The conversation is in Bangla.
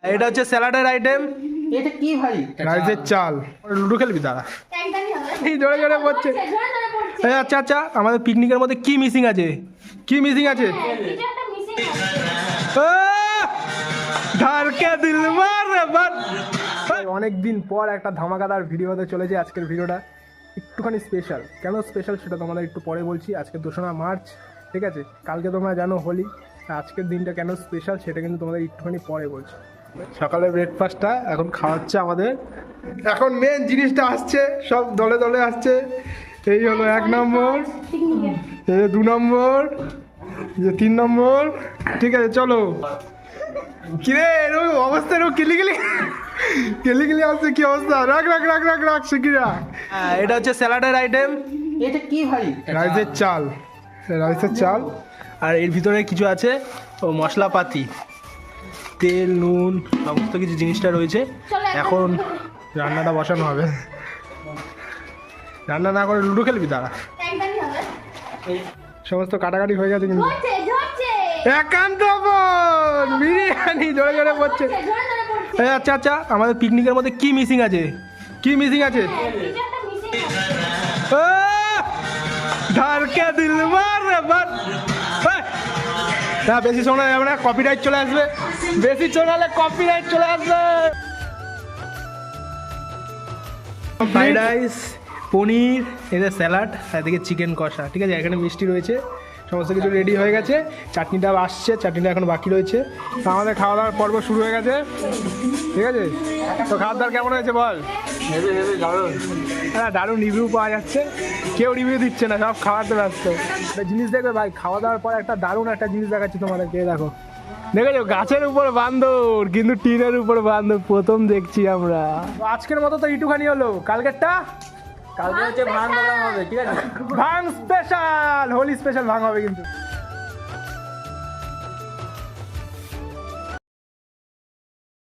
এটা হচ্ছে স্যালাডের আইটেম। এটা কি ভাই? রাইসের চাল। লুডো খেলবি দাঁড়া। এই জোরে জোরে পড়ছে। আচ্ছা আচ্ছা, আমাদের পিকনিকের মধ্যে কি মিসিং আছে? কি মিসিং আছে? ধারকে দিল মার বাট। অনেক দিন পর একটা ধামাকাদার ভিডিও হতে চলেছে আজকের ভিডিওটা। একটুখানি স্পেশাল। কেন স্পেশাল সেটা তোমাদের একটু পরে বলছি। আজকে 2রা মার্চ, ঠিক আছে? কালকে তোমরা জানো হোলি। আজকের দিনটা কেন স্পেশাল সেটা কিন্তু তোমাদের একটুখানি পরে বলছি। সকালে ব্রেকফাস্টটা এখন খাওয়াচ্ছে আমাদের। এখন মেন জিনিসটা আসছে, সব দলে দলে আসছে। এই হলো 1 নম্বর, এই 2 নম্বর, যে 3 নম্বর। ঠিক আছে চলো। কিরে এরকম অবস্থা, এরকম কিলিকিলি কিলিকিলি আসছে, কি অবস্থা? রাখ রাখ রাখ রাখ রাখ শিকিরা। এটা হচ্ছে স্যালাডের আইটেম। এটা কি ভাই? রাইসের চাল, রাইসের চাল। আর এর ভিতরে কিছু আছে ও মশলাপাতি, তেল নুন সমস্ত কিছু জিনিসটা রয়েছে। এখন রান্নাটা বসানো হবে। রান্না না করে লুডো খেলবি দাঁড়া। সমস্ত কাটাকাটি হয়ে গেছে কিন্তু একান্ত বিরিয়ানি জোরে জোরে পড়ছে। আচ্ছা আচ্ছা, আমাদের পিকনিকের মধ্যে কি মিসিং আছে? কি মিসিং আছে? ধারকে দিল মার বাট। না বেশি শোনা যাবে না, কপিরাইট চলে আসবে। বেশি শোনালে কপিরাইট চলে আসবে। ফ্রাইড রাইস, পনির, এদের স্যালাড, এদিকে চিকেন কষা। ঠিক আছে, এখানে মিষ্টি রয়েছে, সমস্ত কিছু রেডি হয়ে গেছে। চাটনিটা আসছে, চাটনিটা এখন বাকি রয়েছে। তো আমাদের খাওয়া দাওয়ার পর্ব শুরু হয়ে গেছে, ঠিক আছে? তো খাওয়া দাওয়ার কেমন হয়েছে বল? হ্যাঁ দারুণ রিভিউ পাওয়া যাচ্ছে। কেউ রিভিউ দিচ্ছে না, সব খাওয়াতে ব্যস্ত। একটা জিনিস দেখবে ভাই, খাওয়া দাওয়ার পর একটা দারুণ একটা জিনিস দেখাচ্ছি তোমাদেরকে। দেখো দেখেছো, গাছের উপর বান্দর কিন্তু টিনের উপর বান্দর প্রথম দেখছি আমরা। আজকের মতো তো একটুখানি হলো, কালকেরটা কালকে হচ্ছে ভাঙ প্রোগ্রাম হবে, ঠিক আছে? ভাং স্পেশাল, হোলি স্পেশাল ভাং হবে কিন্তু।